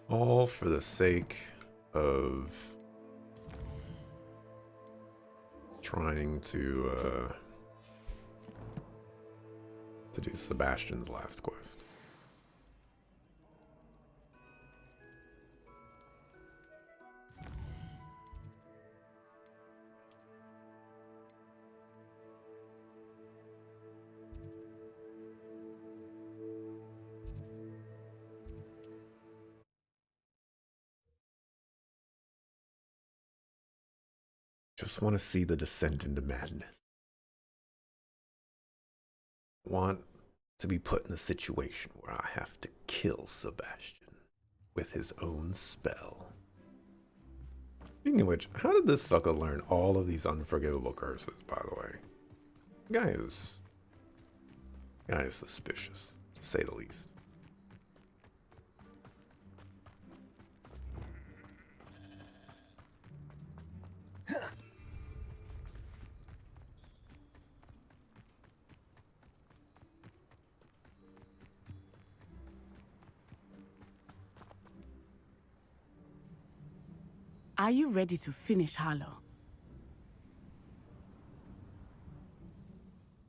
All for the sake of trying to do Sebastian's last quest. Just want to see the descent into madness. Want to be put in a situation where I have to kill Sebastian with his own spell. Speaking of which, how did this sucker learn all of these unforgivable curses, by the way? Guy is suspicious, to say the least. Are you ready to finish Harlow?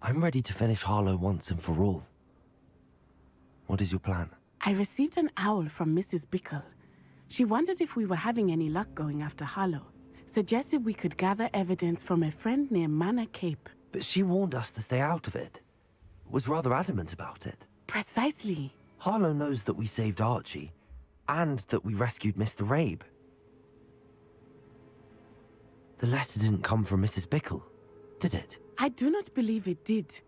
I'm ready to finish Harlow once and for all. What is your plan? I received an owl from Mrs. Bickle. She wondered if we were having any luck going after Harlow. Suggested we could gather evidence from a friend near Manor Cape. But she warned us to stay out of it. Was rather adamant about it. Precisely. Harlow knows that we saved Archie, and that we rescued Mr. Rabe. The letter didn't come from Mrs. Bickle, did it? I do not believe it did.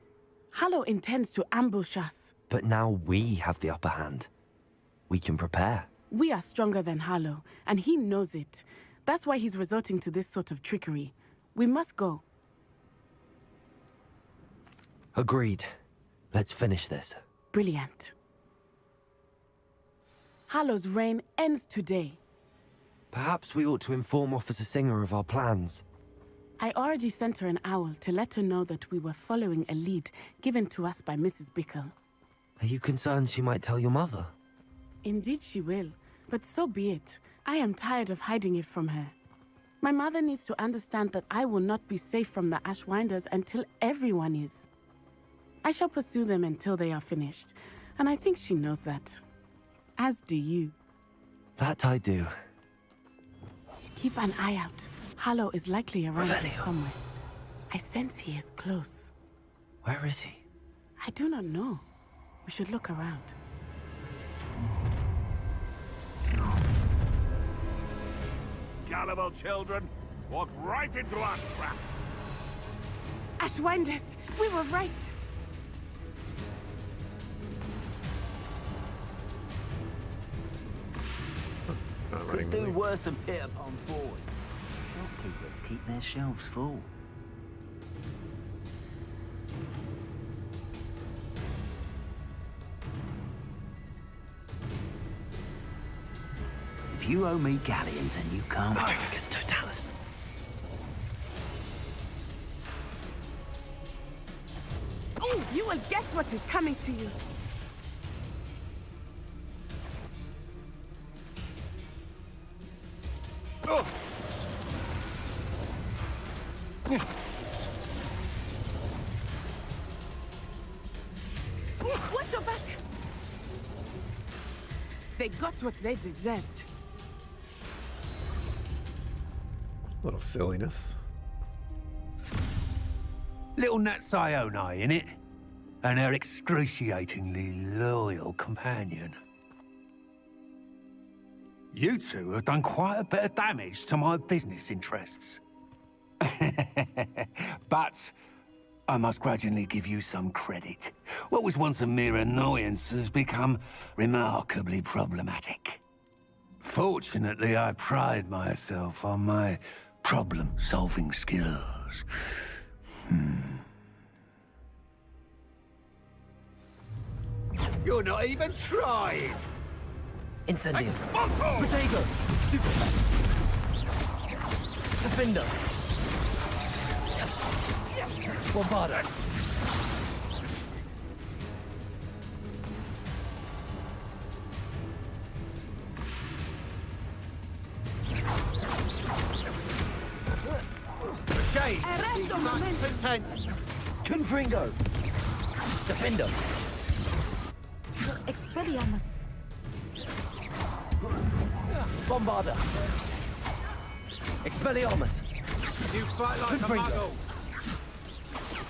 Harlow intends to ambush us. But now we have the upper hand. We can prepare. We are stronger than Harlow, and he knows it. That's why he's resorting to this sort of trickery. We must go. Agreed. Let's finish this. Brilliant. Harlow's reign ends today. Perhaps we ought to inform Officer Singer of our plans. I already sent her an owl to let her know that we were following a lead given to us by Mrs. Bickle. Are you concerned she might tell your mother? Indeed she will, but so be it. I am tired of hiding it from her. My mother needs to understand that I will not be safe from the Ashwinders until everyone is. I shall pursue them until they are finished, and I think she knows that. As do you. That I do. Keep an eye out. Harlow is likely around here Revelio. somewhere. I sense he is close. Where is he? I do not know. We should look around. Gullible children, walked right into our trap. Ashwinders, we were right. Not running Do really. worse than Peter Pan boy. Shopkeepers keep their shelves full. If you owe me galleons and you can't... Petrificus Totalis. Oh, you will get what is coming to you. Watch your back! They got what they deserved. Little silliness. Little Nat Sione, innit? And her excruciatingly loyal companion. You two have done quite a bit of damage to my business interests. But I must grudgingly give you some credit. What was once a mere annoyance has become remarkably problematic. Fortunately, I pride myself on my problem-solving skills. You're not even trying! Incendium. Expulso! Protego. Stupefy. Defender. Bombarda. shame. Arresto Such momento. potential. Confringo! Defender! Expelliarmus. Bombarda! Expelliarmus! You fight like Confringo. a muggle.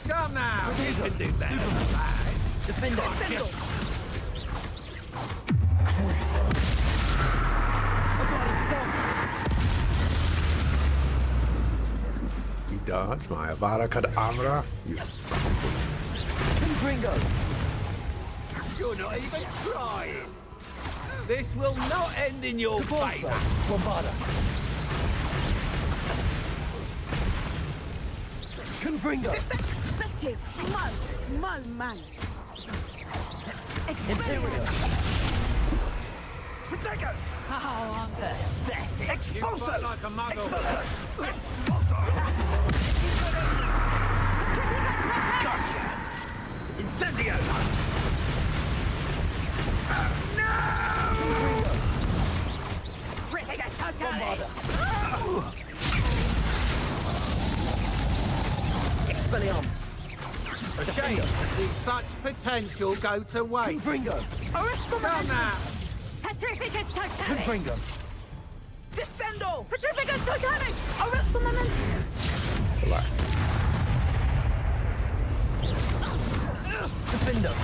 Come now. You can do better than that. Defender! You dodge my Avada Kedavra, you son of a... Confringo! You're not even trying. This will not end in your Debolso! favour. Bombarda! Confringo! Such a small man. Imperial! Protego! Oh, I'm pathetic. You fight like a muggle. Gotcha! Incendio! Tripping a totality! Expelliarmus! A shame to see such potential go to waste. Confringo! Come now. Petrificus totality! Confringo! Descendo! Petrificus totale! Arresto momento. Relax. Defender!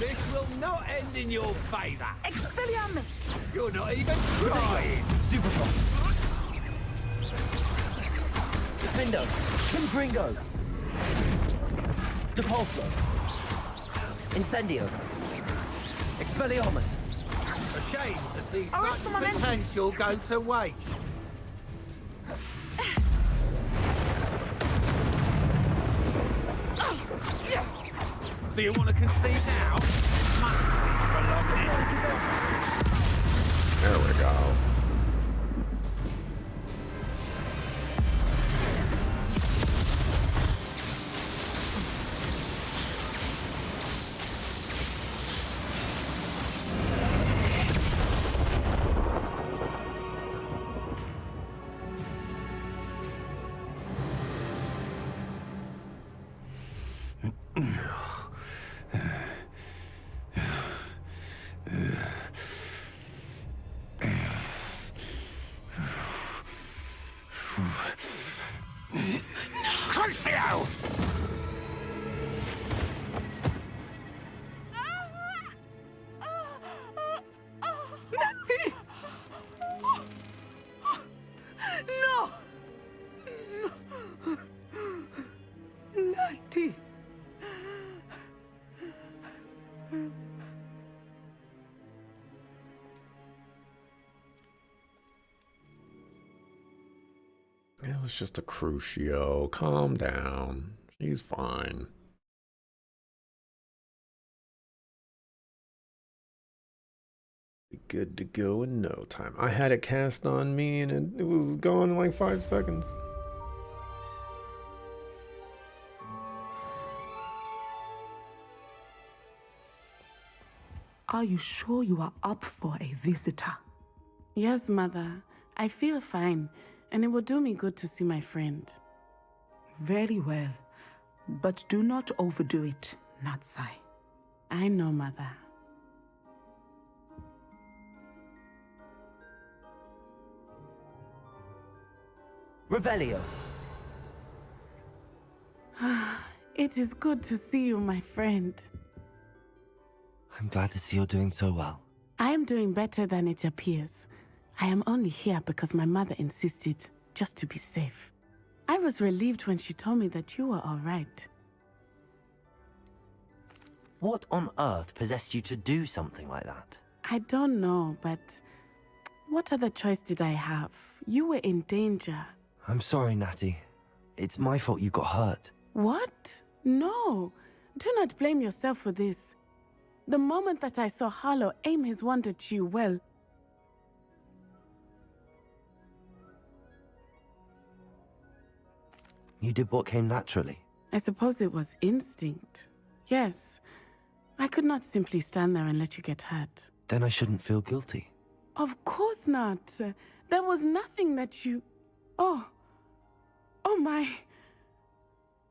This will not end in your favour. Expelliarmus. You're not even trying. Stupefy! Defender! Confringo! Depulso! Incendio! Expelliarmus! A shame to see Arresto such momento. potential go to waste. Do you want to concede now? Must be prolonged. There we go. Crucio! Natty! No! Natty! It was just a crucio. Calm down. She's fine. Be good to go in no time. I had it cast on me and it was gone in like 5 seconds. Are you sure you are up for a visitor? Yes, Mother. I feel fine, and it will do me good to see my friend. Very well. But do not overdo it, Natsai. I know, Mother. Revelio! It is good to see you, my friend. I'm glad to see you're doing so well. I am doing better than it appears. I am only here because my mother insisted, just to be safe. I was relieved when she told me that you were all right. What on earth possessed you to do something like that? I don't know, but what other choice did I have? You were in danger. I'm sorry, Natty. It's my fault you got hurt. What? No. Do not blame yourself for this. The moment that I saw Harlow aim his wand at you, well, You did what came naturally. I suppose it was instinct. Yes. I could not simply stand there and let you get hurt. Then I shouldn't feel guilty. Of course not. There was nothing that you... Oh. Oh my.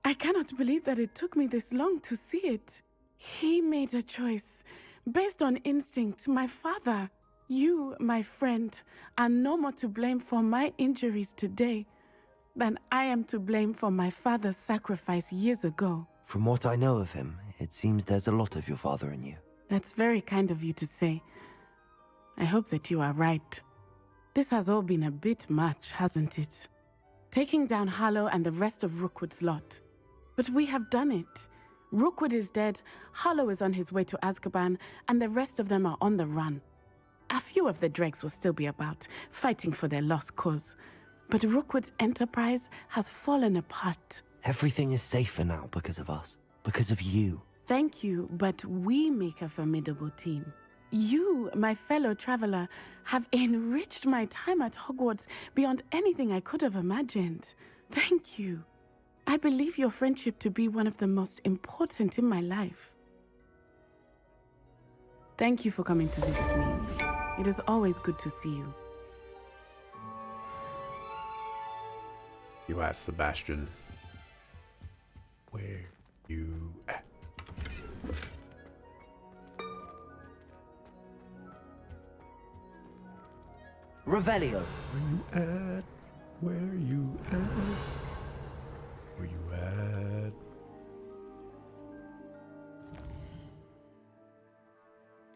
I cannot believe that it took me this long to see it. He made a choice based on instinct. My father, you, my friend, are no more to blame for my injuries today than I am to blame for my father's sacrifice years ago. From what I know of him, it seems there's a lot of your father in you. That's very kind of you to say. I hope that you are right. This has all been a bit much, hasn't it? Taking down Harlow and the rest of Rookwood's lot. But we have done it. Rookwood is dead, Harlow is on his way to Azkaban, and the rest of them are on the run. A few of the dregs will still be about, fighting for their lost cause. But Rookwood's enterprise has fallen apart. Everything is safer now because of us, because of you. Thank you, but we make a formidable team. You, my fellow traveler, have enriched my time at Hogwarts beyond anything I could have imagined. Thank you. I believe your friendship to be one of the most important in my life. Thank you for coming to visit me. It is always good to see you. You asked Sebastian, where you at? Revelio. Where you at? Where you at? Where you at?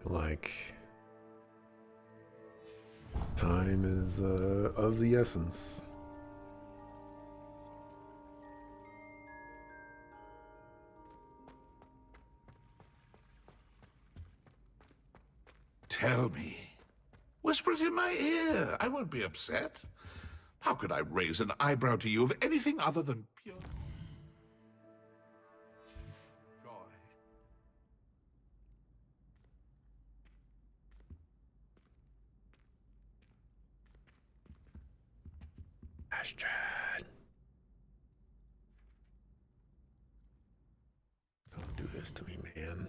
Like, time is of the essence. Tell me. Whisper it in my ear. I won't be upset. How could I raise an eyebrow to you of anything other than pure joy? Ashton. Don't do this to me, man.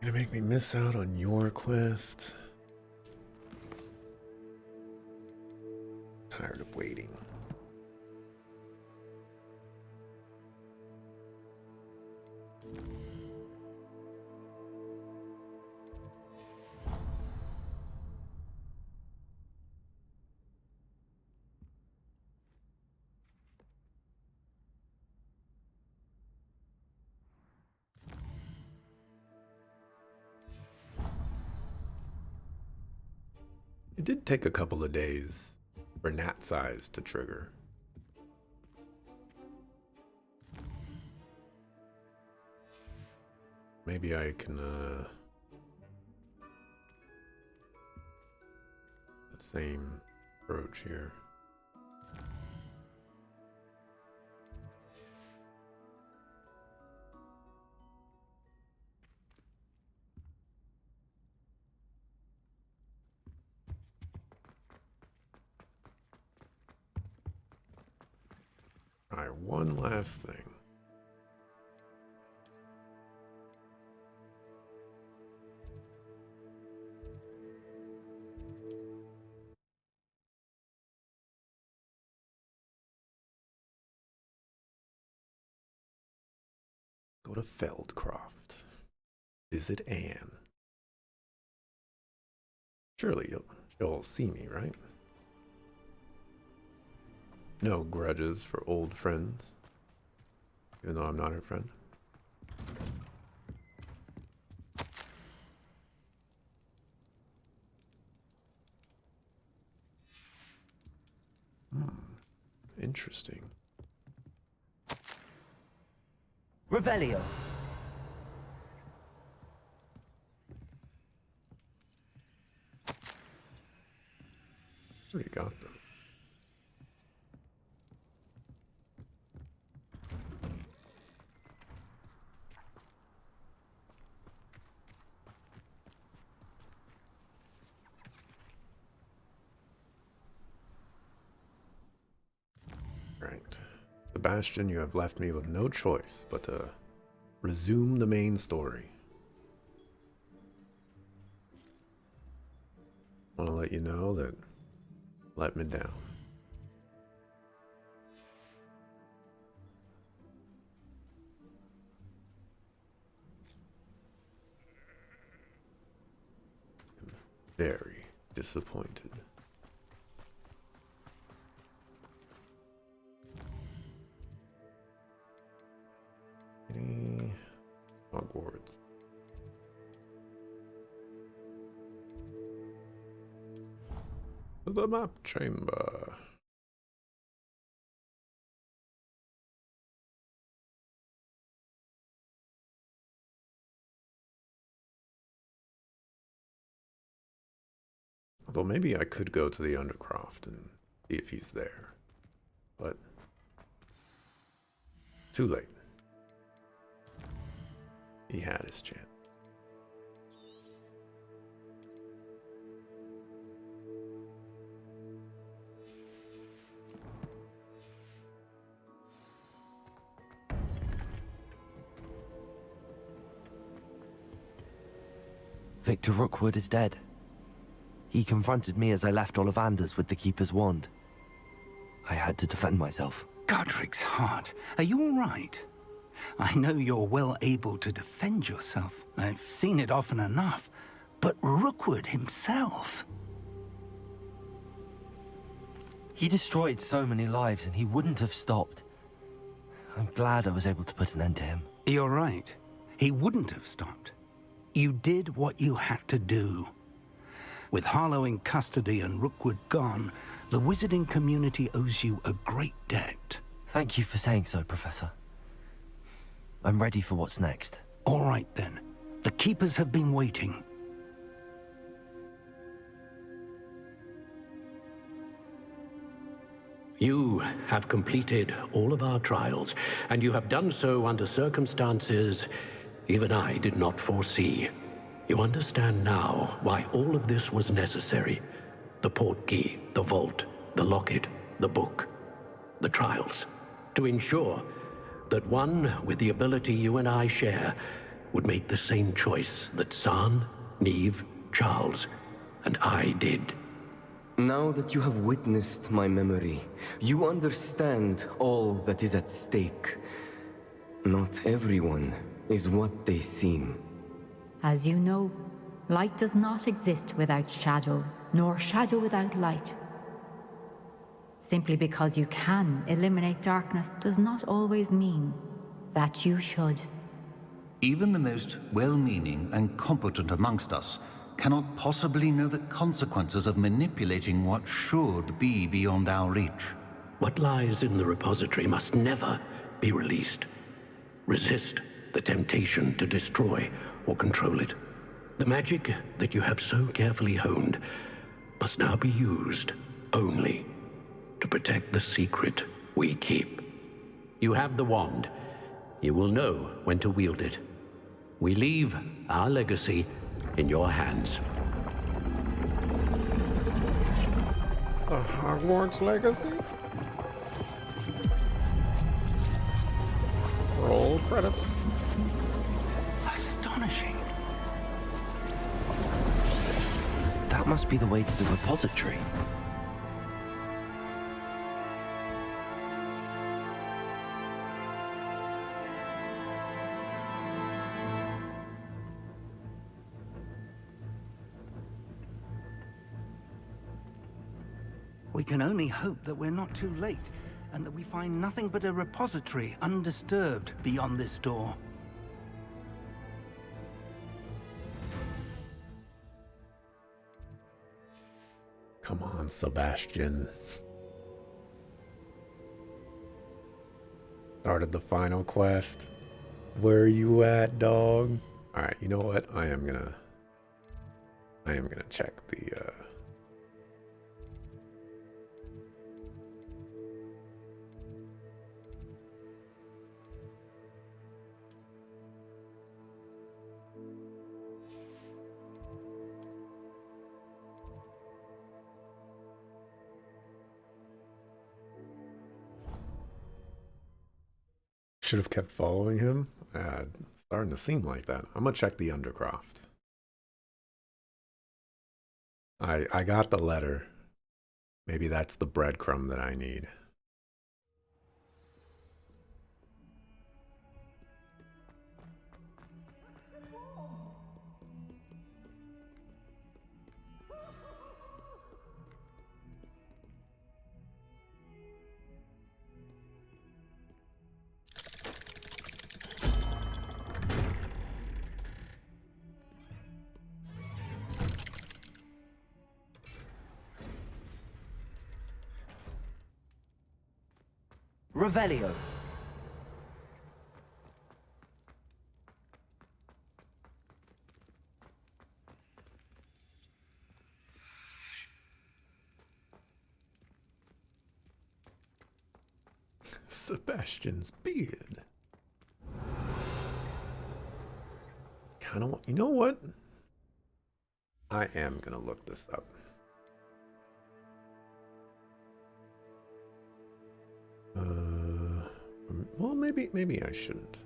You're gonna make me miss out on your quest. Tired of waiting. It did take a couple of days for Gnat Size to trigger. Maybe I can, the same approach here. All right, one last thing. Go to Feldcroft. Visit Anne. Surely she'll see me, right? No grudges for old friends, even though I'm not her friend. Interesting. Revelio. What do you got them? Right. Sebastian, you have left me with no choice but to resume the main story. I want to let you know that let me down. very disappointed. Any Hogwarts. To the map chamber. Although maybe I could go to the Undercroft and see if he's there. But too late. He had his chance. Victor Rookwood is dead. He confronted me as I left Ollivander's with the Keeper's wand. I had to defend myself. Godric's heart, are you all right? I know you're well able to defend yourself. I've seen it often enough. But Rookwood himself... He destroyed so many lives and he wouldn't have stopped. I'm glad I was able to put an end to him. You're right. He wouldn't have stopped. You did what you had to do. With Harlow in custody and Rookwood gone, the wizarding community owes you a great debt. Thank you for saying so, Professor. I'm ready for what's next. All right, then. The Keepers have been waiting. You have completed all of our trials, and you have done so under circumstances even I did not foresee. You understand now why all of this was necessary. The portkey, the vault, the locket, the book, the trials. To ensure that one with the ability you and I share would make the same choice that San, Neve, Charles, and I did. Now that you have witnessed my memory, you understand all that is at stake. Not everyone is what they seem. As you know, light does not exist without shadow, nor shadow without light. Simply because you can eliminate darkness does not always mean that you should. Even the most well-meaning and competent amongst us cannot possibly know the consequences of manipulating what should be beyond our reach. What lies in the repository must never be released. Resist the temptation to destroy or control it. The magic that you have so carefully honed must now be used only to protect the secret we keep. You have the wand. You will know when to wield it. We leave our legacy in your hands. The Hogwarts legacy? Roll credits. Astonishing. That must be the way to the repository. We can only hope that we're not too late, and that we find nothing but a repository undisturbed beyond this door. Come on, Sebastian. Started the final quest. Where you at, dog? Alright, you know what? I am gonna check the should have kept following him. Starting to seem like that. I'm gonna check the Undercroft. I got the letter. Maybe that's the breadcrumb that I need. Revelio. Sebastian's beard. Kind of, you know what? I am gonna look this up. Well, maybe I shouldn't.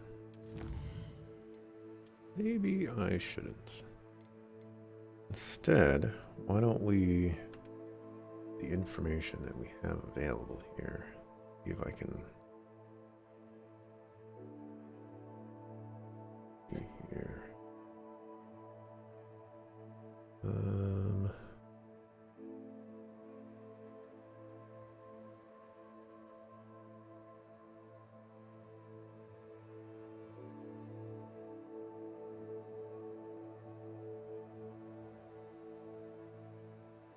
Maybe I shouldn't. Instead, why don't we, the information that we have available here, see if I can see here.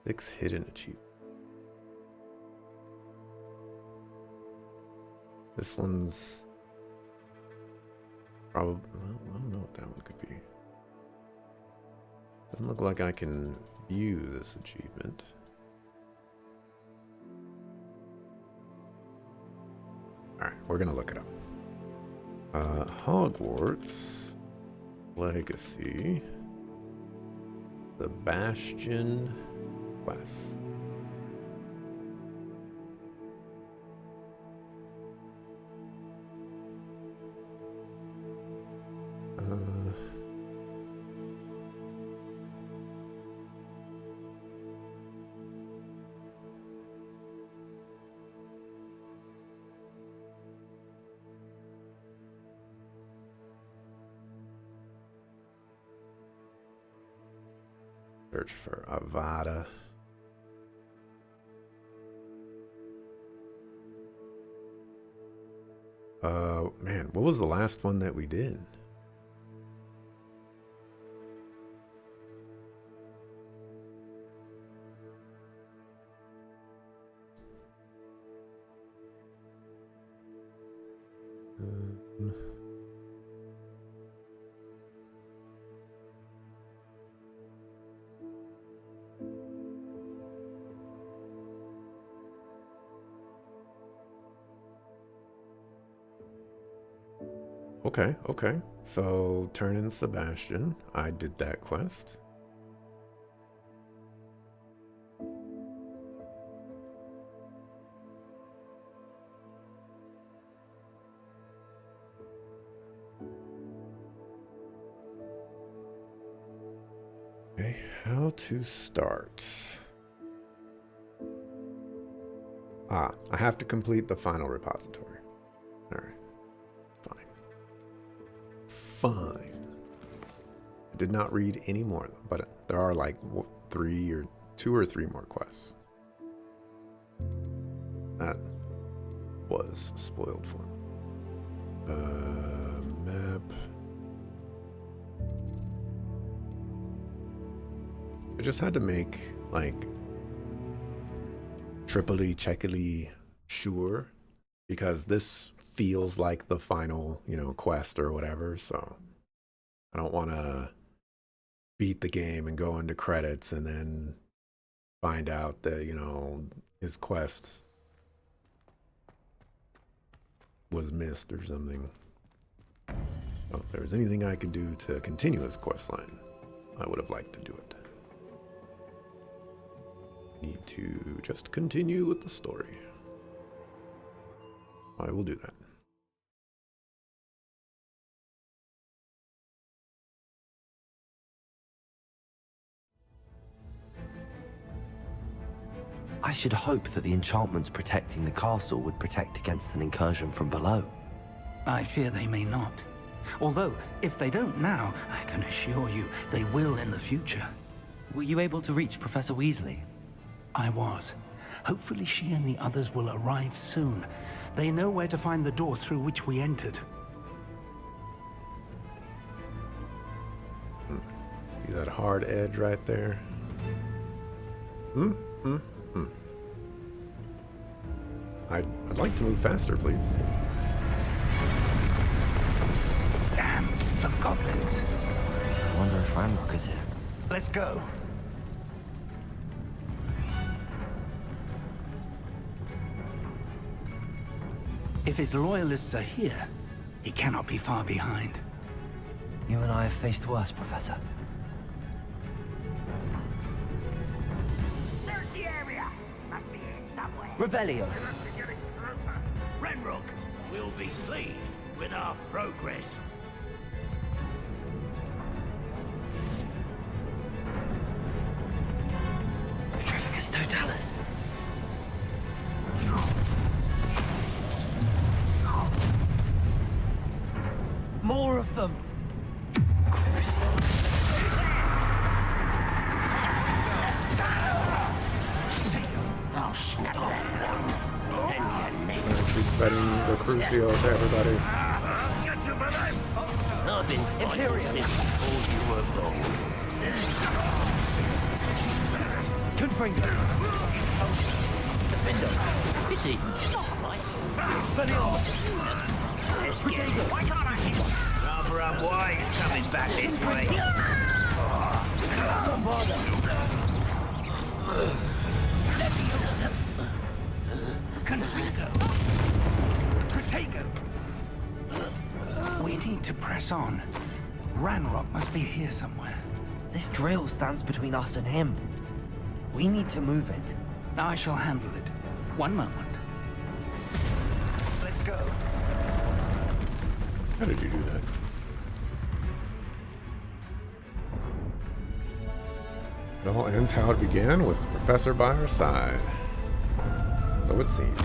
Six hidden achievements. This one's probably, well, I don't know what that one could be. Doesn't look like I can view this achievement. Alright, we're gonna look it up. Hogwarts Legacy, the Bastion Quest. Search for Avada. Man, what was the last one that we did? Okay. So, turn in Sebastian. I did that quest. Okay, how to start? I have to complete the final repository. All right. Fine. I did not read any more, but there are like two or three more quests. That was spoiled for me. Map. I just had to make like triply checkily sure, because this feels like the final, quest or whatever, so I don't want to beat the game and go into credits and then find out that, his quest was missed or something. So if there was anything I could do to continue his quest line, I would have liked to do it. Need to just continue with the story. I will do that. I should hope that the enchantments protecting the castle would protect against an incursion from below. I fear they may not. Although, if they don't now, I can assure you they will in the future. Were you able to reach Professor Weasley? I was. Hopefully she and the others will arrive soon. They know where to find the door through which we entered. See that hard edge right there? I'd like to move faster, please. Damn, the goblins. I wonder if Ranrock is here. Let's go. If his loyalists are here, he cannot be far behind. You and I have faced worse, Professor. Search the area. Must be here somewhere. Revelio. Ranrock will be pleased with our progress. Petrificus Totalis. More of them! Cruising. I'll snap that She's spreading the Crucio to everybody. Get you for this! I've been fighting since before you were born. Confringo. Defender. It's even right. Let's get it. Why can't I keep rather unwise coming back this way? Confringo. Protego. We need to press on. Ranrock must be here somewhere. This drill stands between us and him. We need to move it. I shall handle it. One moment. Let's go. How did you do that? It all ends how it began, with the professor by our side. So it seems.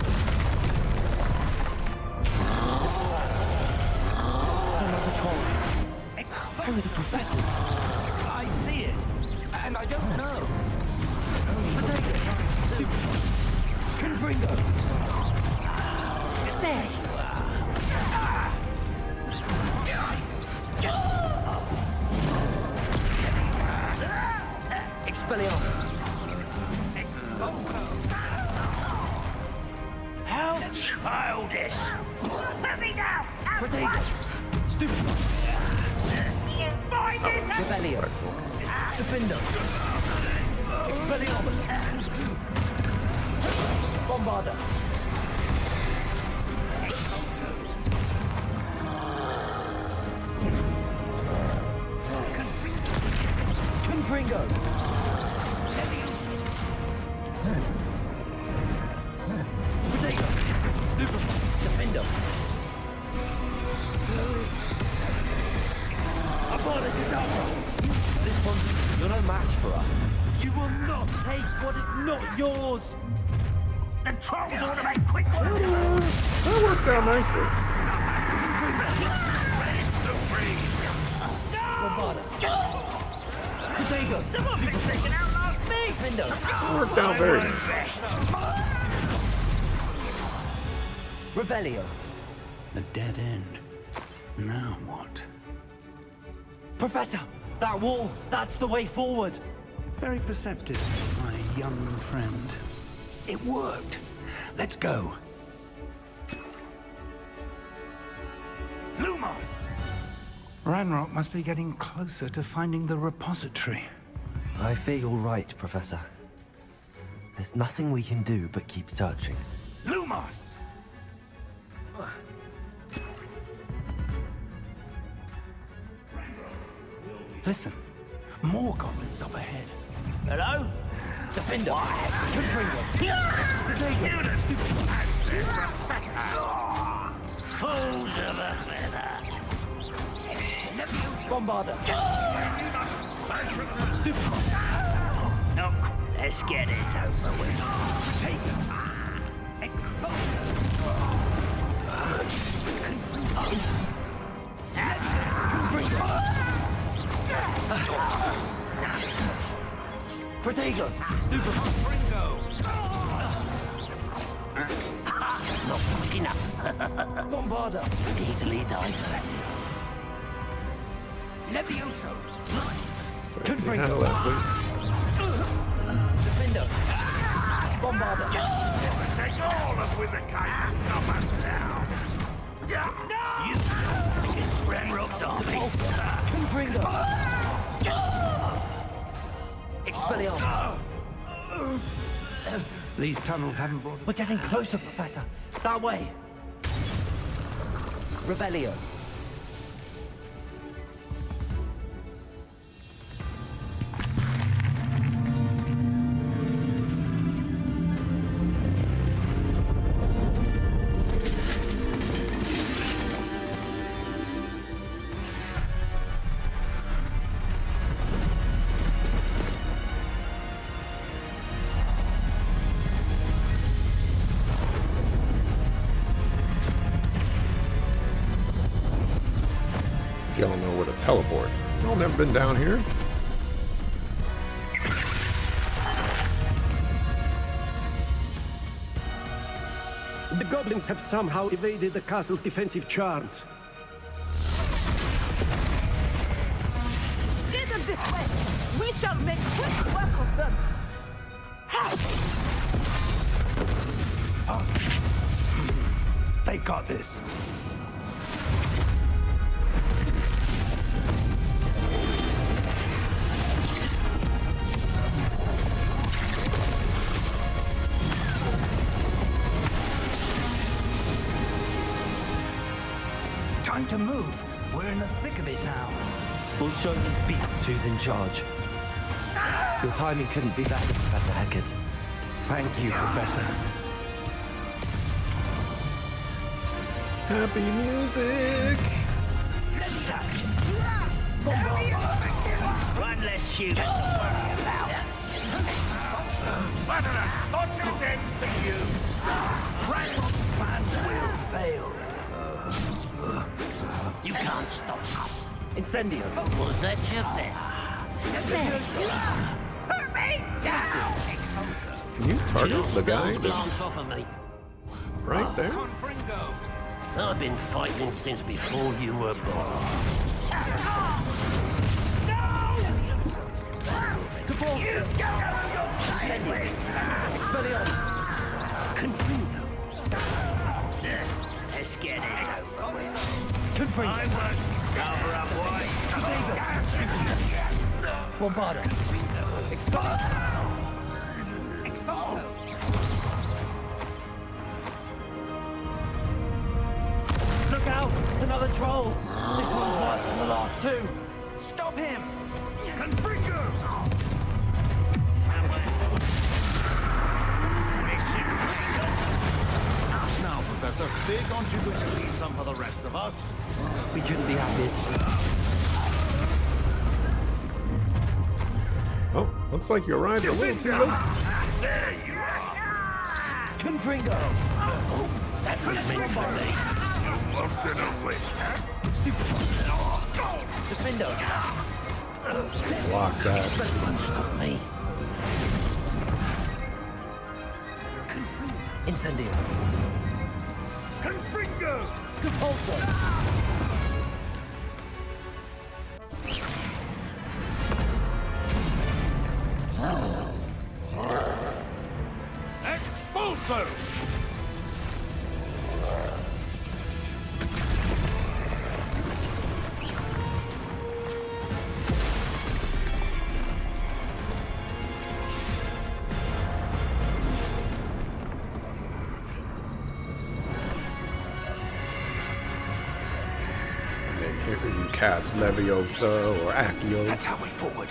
Another troll. Where are the professors? I see it, and I don't know. Confringo. There you are. Expelliarmus. How childish! Let me down! Protego. Stupid. You find it! Revelio. Defender. Expelliarmus. Bombarda. Confringo. Protego. Stupefy. Defender. Abolish the double. This one, you're no match for us. You will not take what is not yours. The trolls ought to make quick work! That worked out nicely. Bombarda. Protego. Someone been taken out last me! Defender. That worked out very nicely. Revelio. A dead end. Now what? Professor, that wall, that's the way forward. Very perceptive, my young friend. It worked. Let's go. Lumos! Ranrock must be getting closer to finding the repository. I fear you're right, Professor. There's nothing we can do but keep searching. Lumos! Listen, more goblins up ahead. Hello? Defender! Confringo! Fools of a feather! Bombarda! Stupid! Look, let's get this over with. Take it! Expose Protego! Stupid! Fringo! Not quick enough. Bombarda! Easily diverted. Levioso! Confringo! Handle that, please. Defender! Bombarda! All of Wizardkind to stop us now! No! You think it's Renrock's army? Confringo! Expelliarmus! These tunnels haven't brought... We're getting closer, Professor. That way. Rebellio. Y'all know where to teleport. Y'all never been down here. The goblins have somehow evaded the castle's defensive charms. Steer them this way! We shall make quick work of them! They got this. Time to move. We're in the thick of it now. We'll show these beasts who's in charge. Your timing couldn't be better, Professor Hecat. Thank you, Professor. Happy music! One less shoot to worry about. Not your den for you! Renrock's plan will fail. You can't stop us. Incendio. Was that your bet? Hurt me! Can you target the guy Glance off of me. right there? I've been fighting since before you were born. Expelliarmus. Confringo. Let's get this over with. Confringo. Cover up, boy. Bombardo. Expulso. Look out! Another troll! This one's worse than the last two! Stop him! Confringo! Now, Professor, big aren't you going to leave some for the rest of us? We couldn't be happier. Oh, looks like you arrived a little too late. There you are! Confringo! That was meant for me. You lost it away. Defendo! Block that. Won't stop me. Incendio! Confringo! Compulso! Expulso! And here you cast Leviosa or Accio. That's our way forward.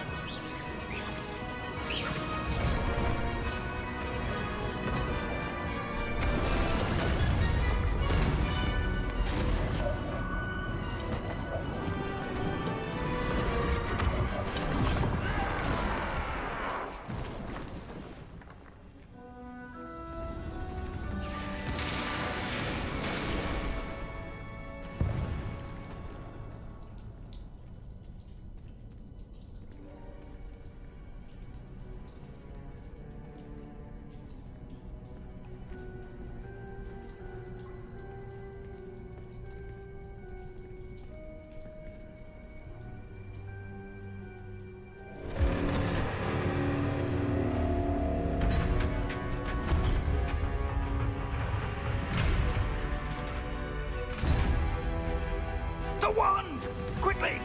quickly!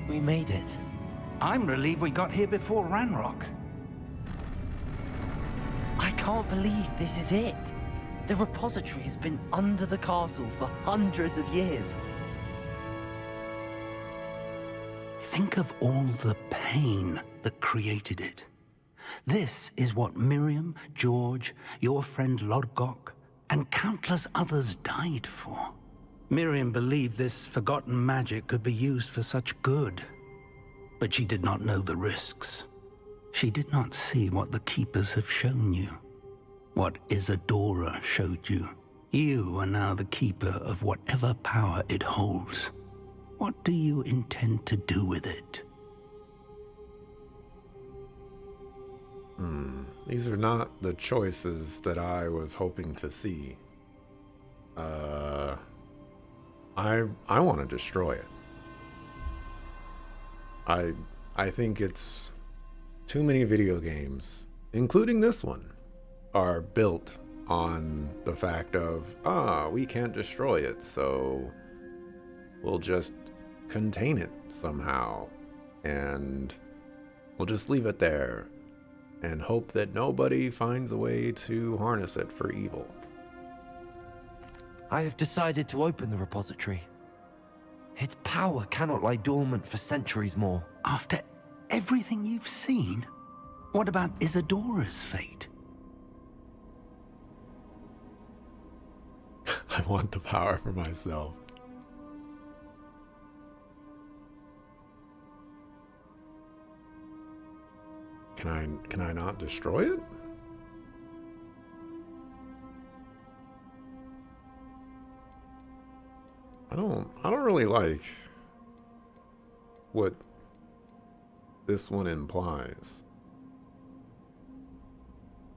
We made it. I'm relieved we got here before Ranrock. I can't believe this is it. The repository has been under the castle for hundreds of years. Think of all the pain that created it. This is what Miriam, George, your friend Lodgok, and countless others died for. Miriam believed this forgotten magic could be used for such good, but she did not know the risks. She did not see what the Keepers have shown you, what Isadora showed you. You are now the Keeper of whatever power it holds. What do you intend to do with it? These are not the choices that I was hoping to see. I want to destroy it. I think it's too many video games, including this one, are built on the fact of, we can't destroy it, so we'll just contain it somehow, and we'll just leave it there and hope that nobody finds a way to harness it for evil. I have decided to open the repository. Its power cannot lie dormant for centuries more. After everything you've seen, what about Isadora's fate? I want the power for myself. Can I not destroy it? I don't really like what this one implies.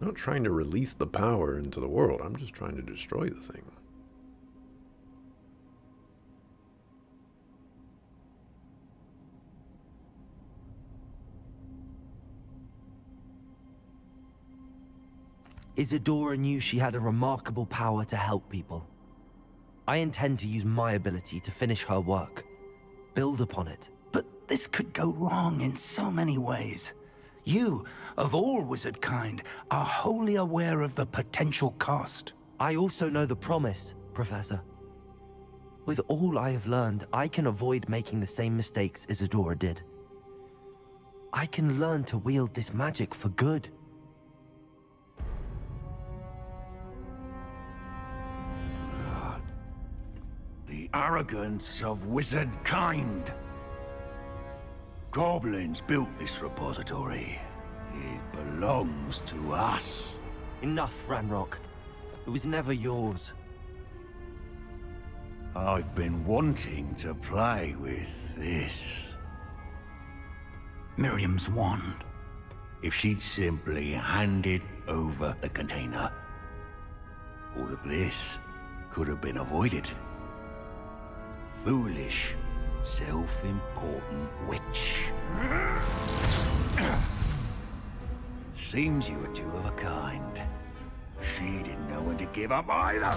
I'm not trying to release the power into the world. I'm just trying to destroy the thing. Isadora knew she had a remarkable power to help people. I intend to use my ability to finish her work, build upon it. But this could go wrong in so many ways. You, of all wizard kind, are wholly aware of the potential cost. I also know the promise, Professor. With all I have learned, I can avoid making the same mistakes Isadora did. I can learn to wield this magic for good. The arrogance of wizard kind. Goblins built this repository. It belongs to us. Enough, Ranrock. It was never yours. I've been wanting to play with this. Miriam's wand. If she'd simply handed over the container, all of this could have been avoided. Foolish, self-important witch. Seems you were two of a kind. She didn't know when to give up either.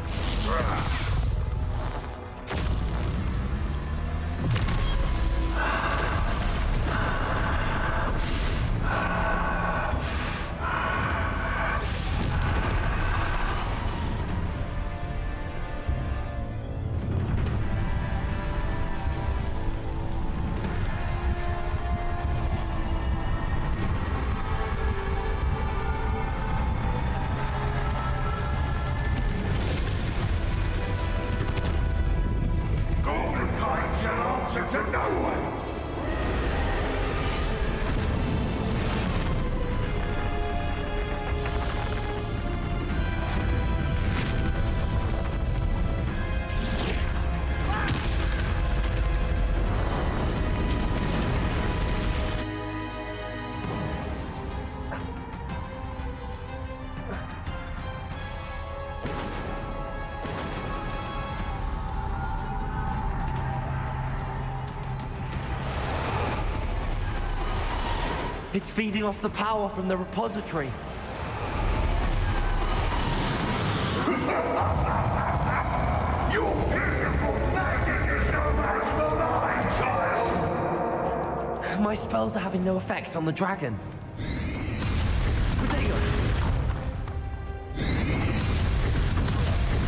answer to no one! It's feeding off the power from the repository. Your beautiful magic is no match for mine, child! My spells are having no effect on the dragon. Potato!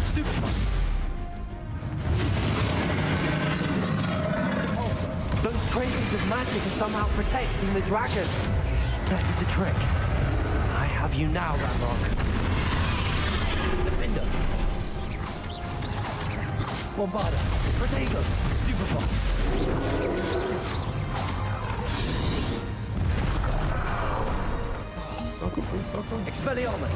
Stupefy! Those traces of magic are somehow protecting the dragon. That is the trick. I have you now, Ranrock. Defender. Bombarda. Protego. Stupefy. Sucker for sucker. Expelliarmus.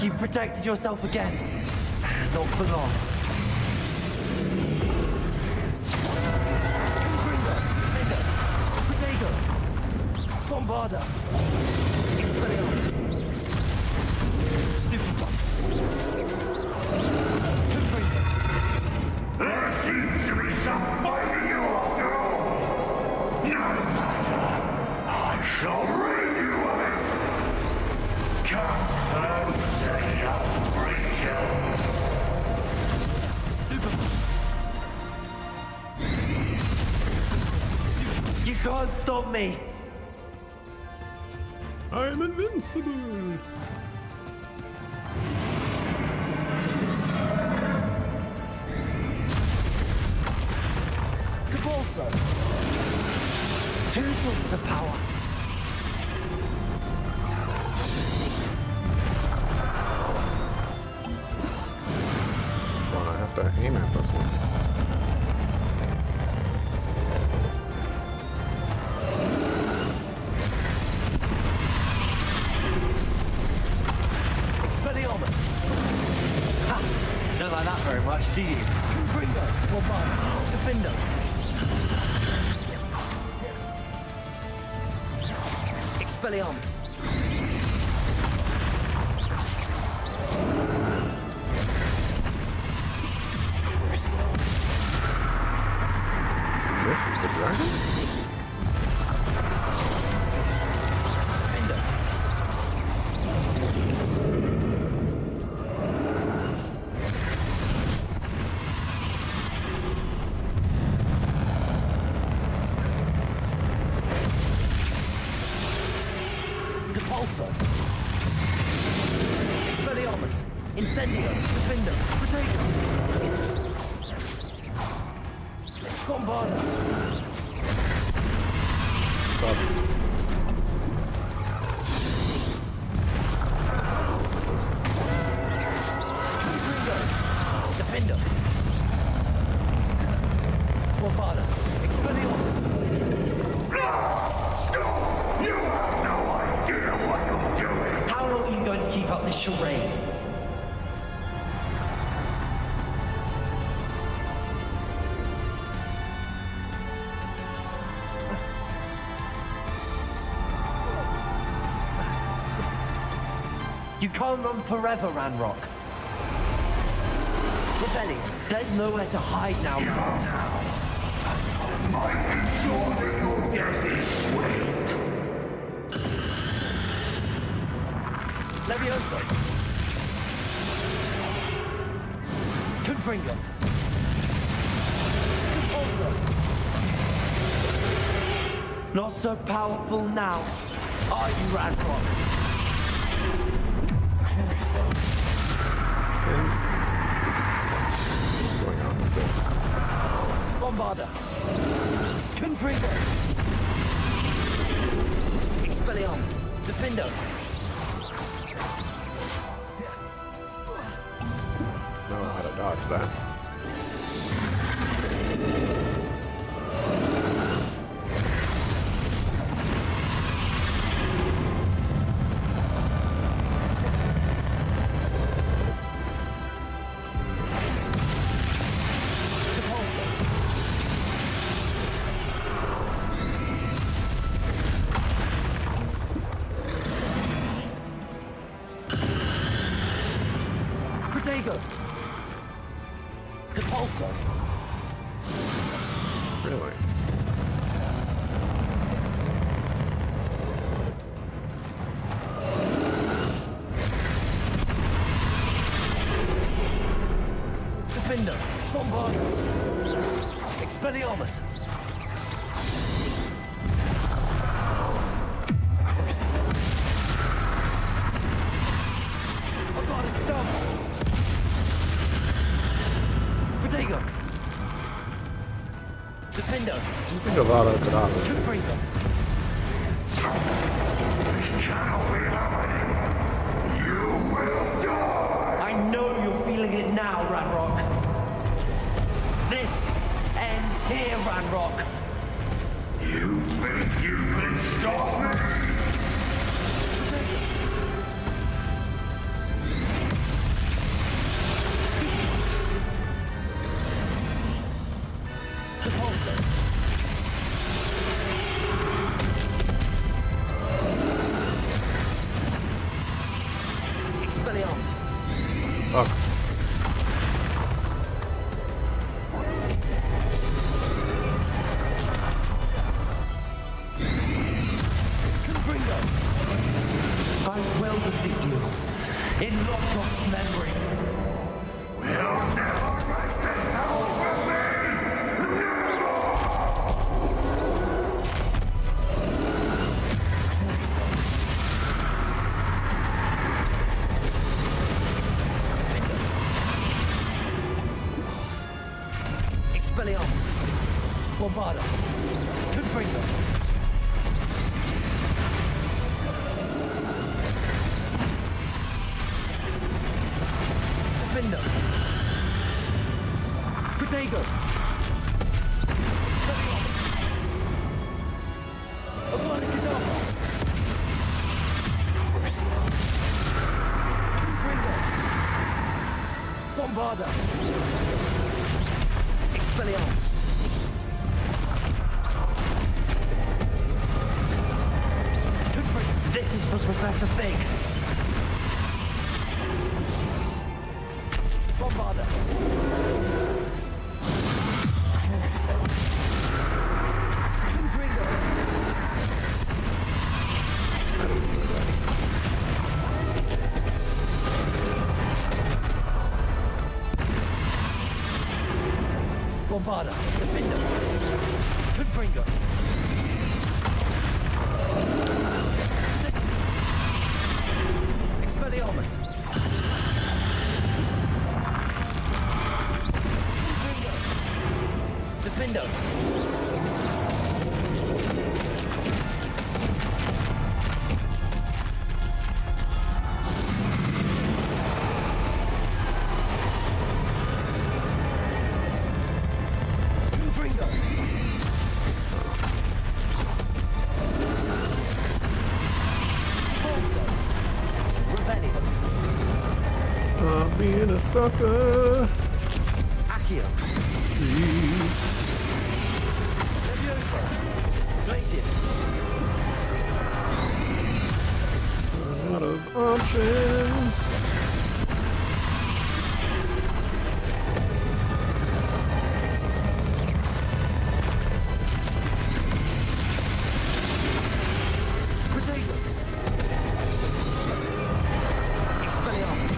You protected yourself again. Not for long. Protego. Bombarda. Expelliarmus. Stupefy. There seems to be some fighting you after all! No matter, I shall rid you of it! Come closer, young creature! You can't stop me! I am invincible! Convulso! Two sources of power. Well, I have to aim at this one. Expelliarmus! Ha! Don't like that very much, do you? Confringo! Bombarda! Defender! Expelliarmus! Is this the dragon? Defender! Depulso! Expelliarmus! Incendio! Defender! Protego! Bombarda! Confringo! Defender! Bombarda! Expelliarmus! Stop! You have no idea what you're doing! How long are you going to keep up this charade? You can't run forever, Ranrock. Rebellion, there's nowhere to hide now. Might ensure that your death is swift. Levioso. Confringo. Convulso. Not so powerful now, are you, Ranrock? Okay. What's going on with this? Bombarda. Confringo. Defendo. Know how to dodge that. Protego. Depulso. Really? Defender. Bombardo. Expelliarmus. Crucible. I've got it done. Protego. Defendo. You think a lot of it out. Confringo. This cannot be happening. You will die. I know you're feeling it now, Ranrock. This ends here, Ranrock. You think you can stop me? Depulso. Expelliarmus. Fuck. Confringo. I will defeat you in Lockdock's memory. We'll never break this hell with me! Expelliarmus. Bombardo. Confringo. Defender. Protego. Expelliarmus. Abracadabra. Crucible. Confringo. Bombardo. Expelliarmus. This is for Professor Fig. Bombarda. Confringo. Bombarda. Defender. Confringo. Expelliarmus. Defendo. Confringo. Also. Revelio. Stop being a sucker. Accio. Please. Levioso. Glacius. A lot of options. Protego. Expelliarmus.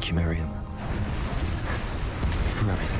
Thank you, Miriam. For everything.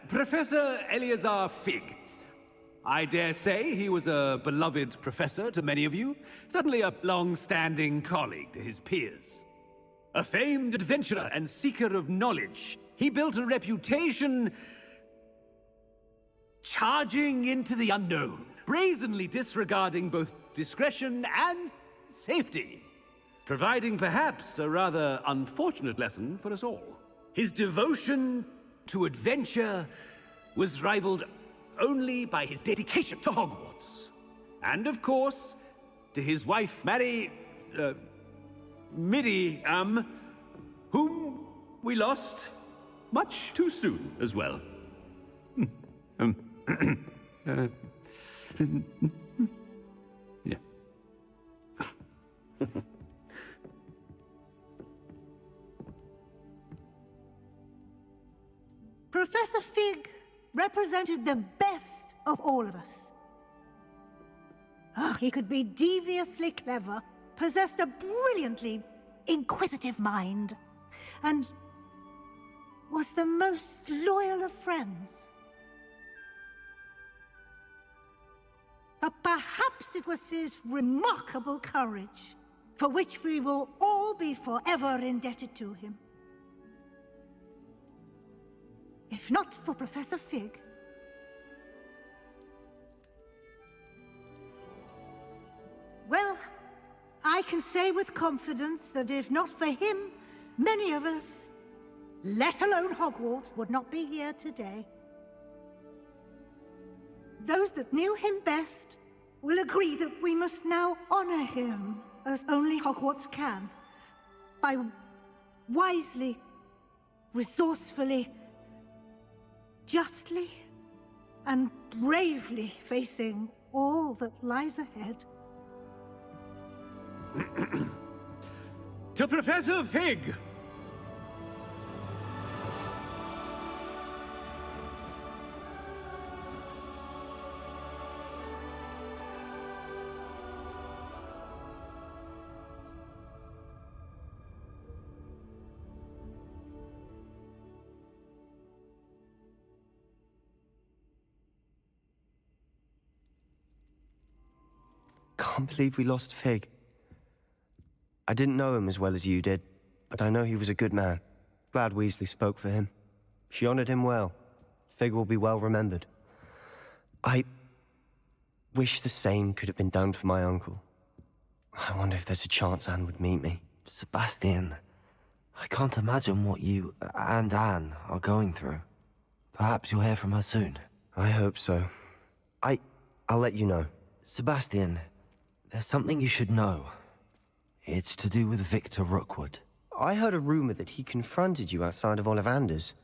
Professor Eleazar Fig. I dare say he was a beloved professor to many of you, certainly a long-standing colleague to his peers. A famed adventurer and seeker of knowledge, he built a reputation charging into the unknown, brazenly disregarding both discretion and safety, providing perhaps a rather unfortunate lesson for us all. His devotion to adventure was rivaled only by his dedication to Hogwarts. And of course, to his wife, Miriam, whom we lost much too soon as well. Yeah. Professor Fig represented the best of all of us. He could be deviously clever, possessed a brilliantly inquisitive mind, and was the most loyal of friends. But perhaps it was his remarkable courage, for which we will all be forever indebted to him. If not for Professor Fig, well, I can say with confidence that if not for him, many of us, let alone Hogwarts, would not be here today. Those that knew him best will agree that we must now honor him as only Hogwarts can, by wisely, resourcefully, justly and bravely facing all that lies ahead. To Professor Fig! Can't believe we lost Fig. I didn't know him as well as you did, but I know he was a good man. Glad Weasley spoke for him. She honored him well. Fig will be well remembered. I wish the same could have been done for my uncle. I wonder if there's a chance Anne would meet me. Sebastian, I can't imagine what you and Anne are going through. Perhaps you'll hear from her soon. I hope so. I'll let you know. Sebastian, there's something you should know. It's to do with Victor Rookwood. I heard a rumor that he confronted you outside of Ollivander's.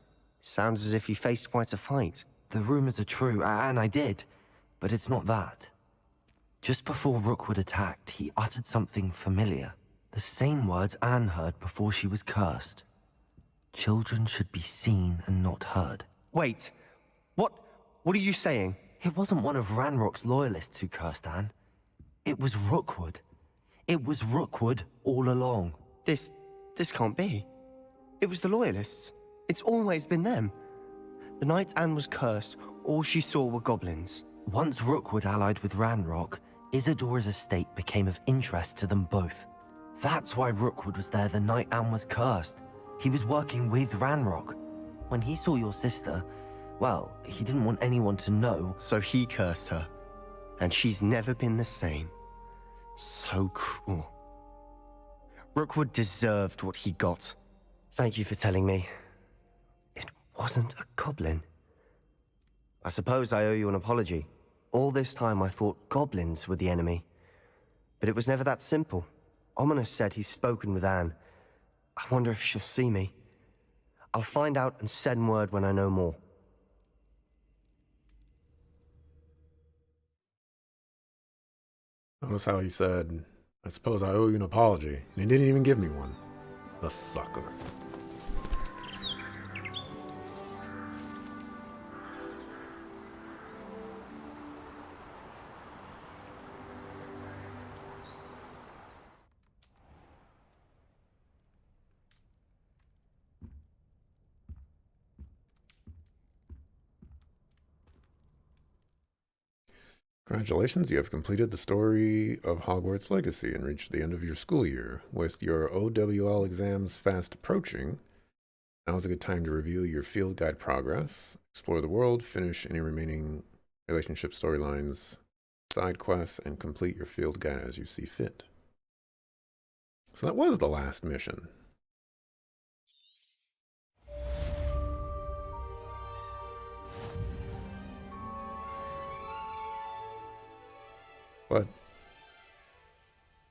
Sounds as if he faced quite a fight. The rumors are true, and I did, but it's not that. Just before Rookwood attacked, he uttered something familiar. The same words Anne heard before she was cursed. Children should be seen and not heard. Wait, what are you saying? It wasn't one of Ranrock's loyalists who cursed Anne. It was Rookwood. It was Rookwood all along. This can't be. It was the Loyalists. It's always been them. The night Anne was cursed, all she saw were goblins. Once Rookwood allied with Ranrock, Isadora's estate became of interest to them both. That's why Rookwood was there the night Anne was cursed. He was working with Ranrock. When he saw your sister, well, he didn't want anyone to know. So he cursed her. And she's never been the same. So cruel. Rookwood deserved what he got. Thank you for telling me. It wasn't a goblin. I suppose I owe you an apology. All this time I thought goblins were the enemy. But it was never that simple. Ominous said he's spoken with Anne. I wonder if she'll see me. I'll find out and send word when I know more. Notice how he said, I suppose I owe you an apology, and he didn't even give me one. The sucker. Congratulations, you have completed the story of Hogwarts Legacy and reached the end of your school year. With your OWL exams fast approaching, now is a good time to review your field guide progress, explore the world, finish any remaining relationship storylines, side quests, and complete your field guide as you see fit. So that was the last mission. But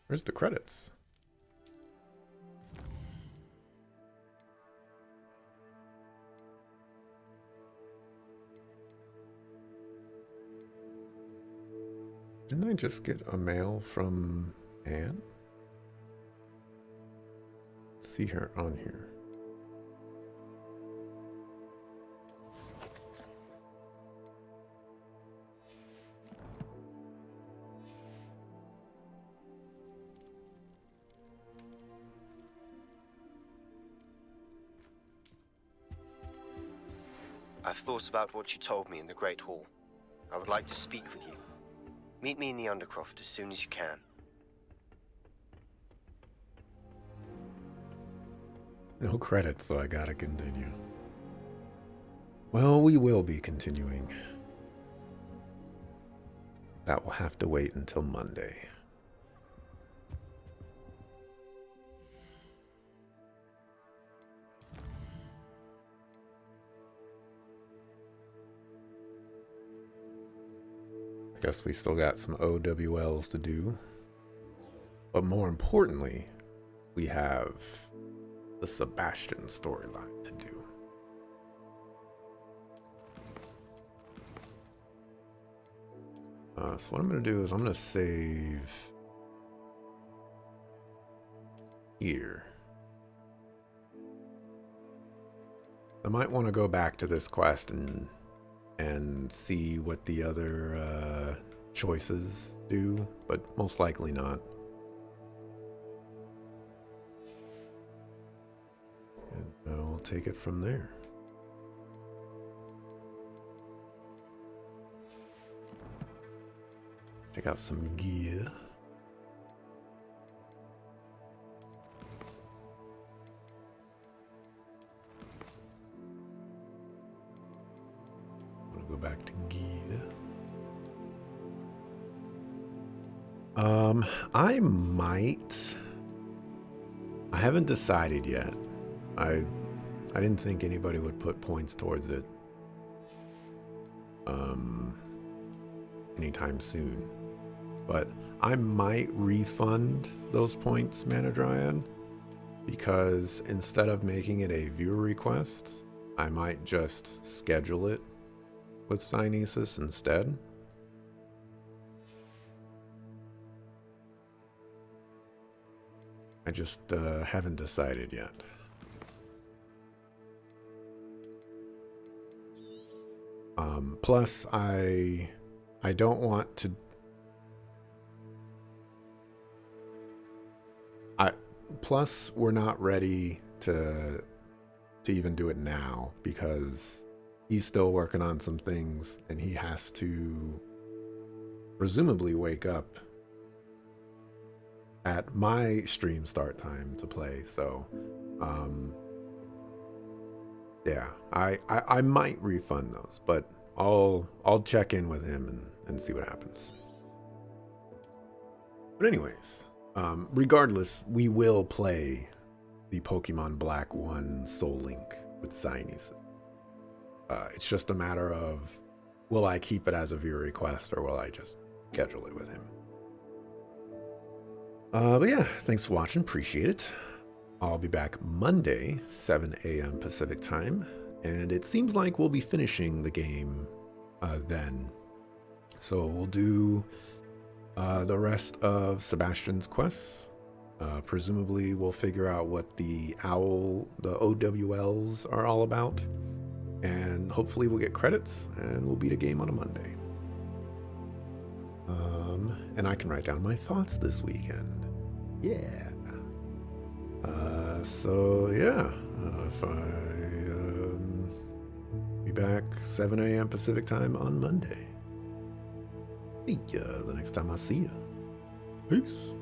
where's the credits? Didn't I just get a mail from Anne? See her on here. I've thought about what you told me in the Great Hall. I would like to speak with you. Meet me in the Undercroft as soon as you can. No credits, so I gotta continue. Well, we will be continuing. That will have to wait until Monday. I guess we still got some OWLs to do. But more importantly, we have the Sebastian storyline to do. So what I'm going to do is I'm going to save here. I might want to go back to this quest and see what the other choices do, but most likely not. And we'll take it from there. Take out some gear. Go back to gear. I haven't decided yet. I didn't think anybody would put points towards it anytime soon. But I might refund those points, Mana Dryad, because instead of making it a viewer request, I might just schedule it with Synesis instead. I just haven't decided yet. Plus, I don't want to. Plus, we're not ready to even do it now because he's still working on some things and he has to presumably wake up at my stream start time to play. So, yeah, I might refund those, but I'll check in with him and see what happens. But anyways, regardless, we will play the Pokemon Black 1 Soul Link with Synesis. It's just a matter of, will I keep it as a viewer request or will I just schedule it with him? But yeah, thanks for watching. Appreciate it. I'll be back Monday, 7 a.m. Pacific time. And it seems like we'll be finishing the game then. So we'll do the rest of Sebastian's quests. Presumably we'll figure out what the OWLs are all about. And hopefully we'll get credits and we'll beat a game on a Monday. And I can write down my thoughts this weekend. Yeah. So yeah, if be back 7 a.m. Pacific time on Monday. See ya the next time I see ya. Peace.